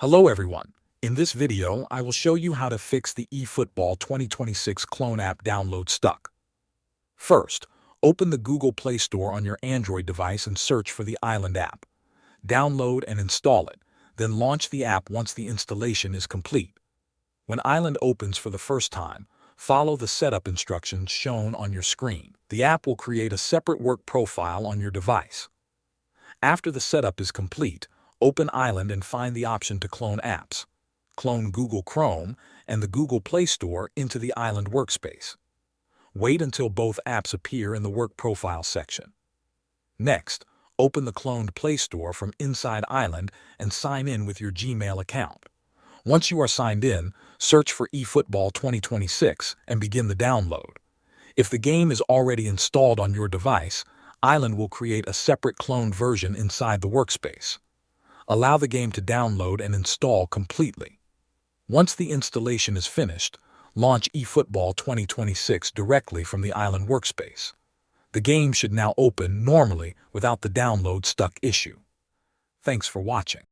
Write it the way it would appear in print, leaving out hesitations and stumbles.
Hello everyone. In this video, I will show you how to fix the eFootball 2026 clone app download stuck. First, open the Google Play Store on your Android device and search for the Island app. Download and install it, then launch the app once the installation is complete. When Island opens for the first time, follow the setup instructions shown on your screen. The app will create a separate work profile on your device. After the setup is complete, open Island and find the option to clone apps. Clone Google Chrome and the Google Play Store into the Island workspace. Wait until both apps appear in the Work Profile section. Next, open the cloned Play Store from inside Island and sign in with your Gmail account. Once you are signed in, search for eFootball 2026 and begin the download. If the game is already installed on your device, Island will create a separate cloned version inside the workspace. Allow the game to download and install completely. Once the installation is finished, launch eFootball 2026 directly from the Island workspace. The game should now open normally without the download stuck issue. Thanks for watching.